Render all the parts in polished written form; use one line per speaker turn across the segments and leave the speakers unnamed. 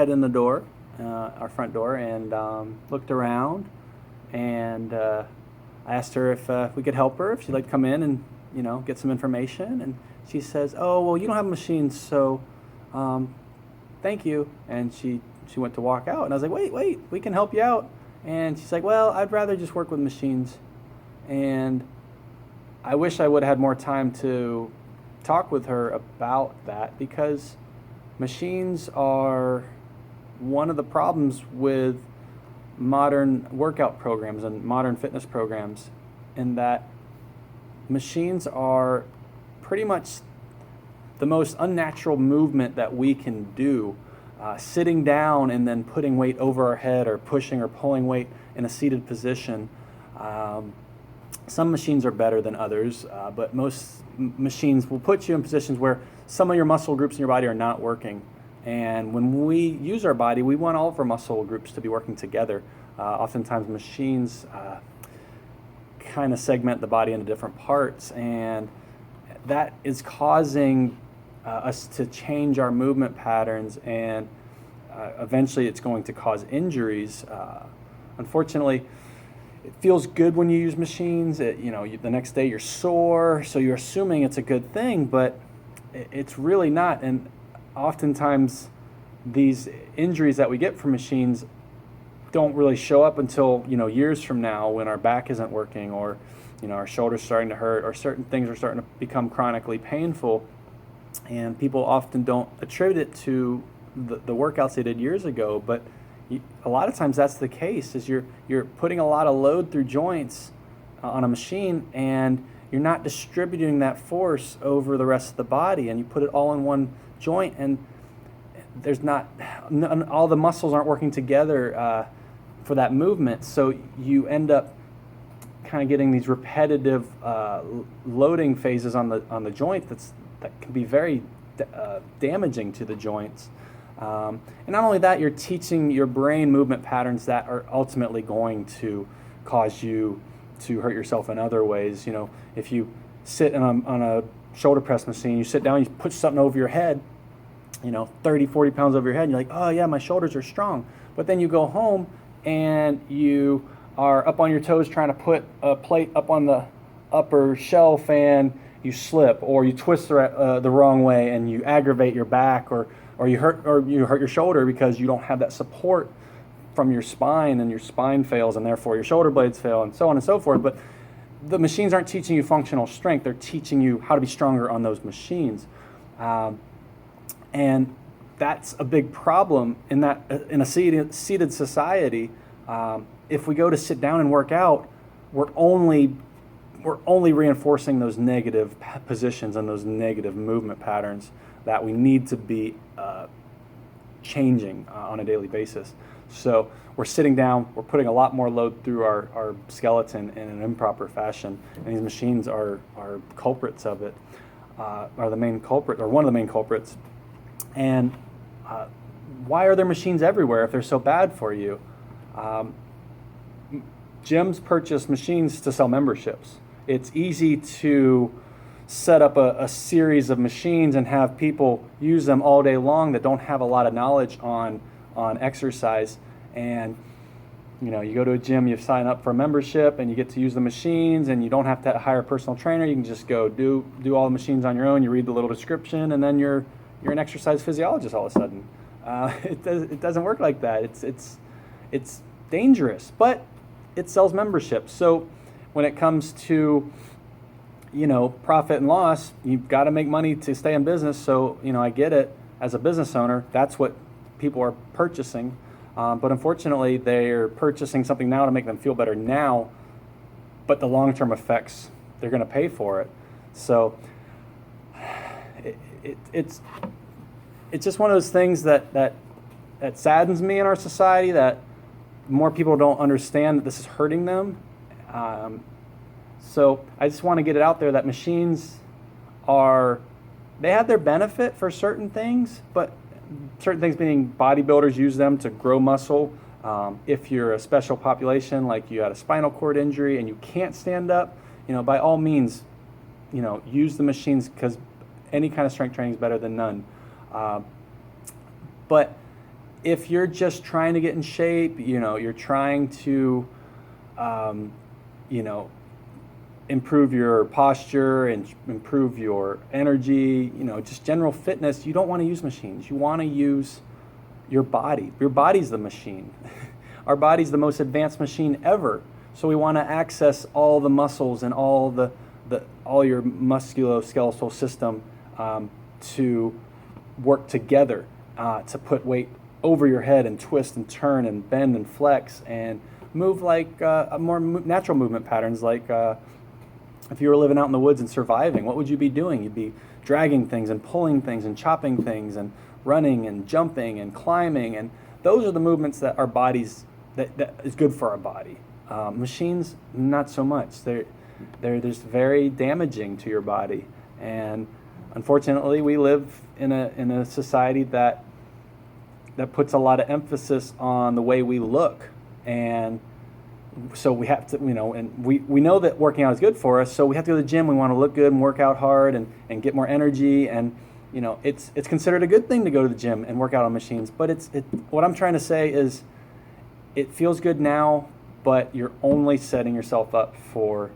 head in the door, our front door, and looked around, and I asked her if we could help her, if she'd like to come in and get some information. And she says, "Oh, well, you don't have machines, so thank you." And she went to walk out, and I was like, "Wait, we can help you out." And she's like, "Well, I'd rather just work with machines." And I wish I would have had more time to talk with her about that, because machines are one of the problems with modern workout programs and modern fitness programs, in that machines are pretty much the most unnatural movement that we can do. Sitting down and then putting weight over our head, or pushing or pulling weight in a seated position. Some machines are better than others, but most machines will put you in positions where some of your muscle groups in your body are not working. And when we use our body, we want all of our muscle groups to be working together. Oftentimes machines kind of segment the body into different parts, and that is causing us to change our movement patterns, and eventually it's going to cause injuries. Unfortunately, it feels good when you use machines. The next day you're sore, so you're assuming it's a good thing, but it's really not. And oftentimes these injuries that we get from machines don't really show up until years from now, when our back isn't working, or our shoulders starting to hurt, or certain things are starting to become chronically painful. And people often don't attribute it to the workouts they did years ago, but a lot of times that's the case. Is you're putting a lot of load through joints on a machine, and you're not distributing that force over the rest of the body, and you put it all in one joint, and there's not all the muscles aren't working together for that movement. So you end up kind of getting these repetitive loading phases on the joint that can be very damaging to the joints. And not only that, you're teaching your brain movement patterns that are ultimately going to cause you to hurt yourself in other ways. If you sit on a shoulder press machine, you sit down, you put something over your head, 30, 40 pounds over your head, and you're like, "Oh yeah, my shoulders are strong." But then you go home and you are up on your toes trying to put a plate up on the upper shelf, and you slip, or you twist the wrong way, and you aggravate your back, or you hurt your shoulder because you don't have that support from your spine, and your spine fails, and therefore your shoulder blades fail, and so on and so forth. But the machines aren't teaching you functional strength; they're teaching you how to be stronger on those machines, and that's a big problem in a seated society. If we go to sit down and work out, we're only reinforcing those negative positions and those negative movement patterns that we need to be changing on a daily basis. So we're sitting down, we're putting a lot more load through our skeleton in an improper fashion, and these machines are culprits of it, are the main culprit, or one of the main culprits. And why are there machines everywhere if they're so bad for you? Gyms purchase machines to sell memberships. It's easy to set up a series of machines and have people use them all day long that don't have a lot of knowledge on exercise. And you go to a gym, you sign up for a membership, and you get to use the machines, and you don't have to hire a personal trainer. You can just go do all the machines on your own. You read the little description, and then you're an exercise physiologist all of a sudden. It doesn't work like that. It's dangerous, but it sells memberships. So when it comes to profit and loss, you've got to make money to stay in business. So I get it. As a business owner, that's what people are purchasing. But unfortunately, they're purchasing something now to make them feel better now, but the long-term effects, they're going to pay for it. So it's just one of those things that saddens me in our society, that more people don't understand that this is hurting them. So I just want to get it out there that machines they have their benefit for certain things, but certain things being bodybuilders use them to grow muscle. If you're a special population, like you had a spinal cord injury and you can't stand up, by all means, use the machines, because any kind of strength training is better than none. But if you're just trying to get in shape, you're trying to, um, you know, improve your posture and improve your energy, just general fitness, you don't want to use machines. You want to use your body. Your body's the machine. Our body's the most advanced machine ever. So we want to access all the muscles and all all your musculoskeletal system to work together to put weight over your head and twist and turn and bend and flex and move like more natural movement patterns, like if you were living out in the woods and surviving, what would you be doing? You'd be dragging things and pulling things and chopping things and running and jumping and climbing, and those are the movements that our bodies that is good for our body. Machines, not so much. They're just very damaging to your body, and unfortunately, we live in a society that puts a lot of emphasis on the way we look, and so we have to, and we know that working out is good for us, so we have to go to the gym. We want to look good and work out hard and get more energy, and it's considered a good thing to go to the gym and work out on machines. But what I'm trying to say is, it feels good now, but you're only setting yourself up for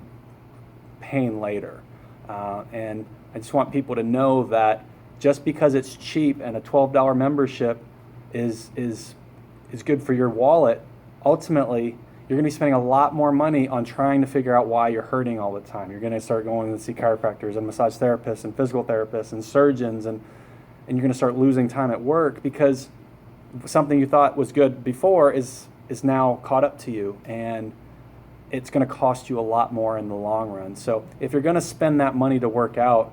pain later. And I just want people to know that just because it's cheap and a $12 membership is good for your wallet, ultimately you're going to be spending a lot more money on trying to figure out why you're hurting all the time. You're going to start going to see chiropractors and massage therapists and physical therapists and surgeons, and you're going to start losing time at work because something you thought was good before is now caught up to you, and it's going to cost you a lot more in the long run. So if you're going to spend that money to work out,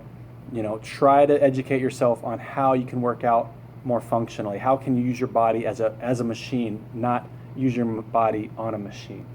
try to educate yourself on how you can work out more functionally. How can you use your body as a machine, not use your body on a machine?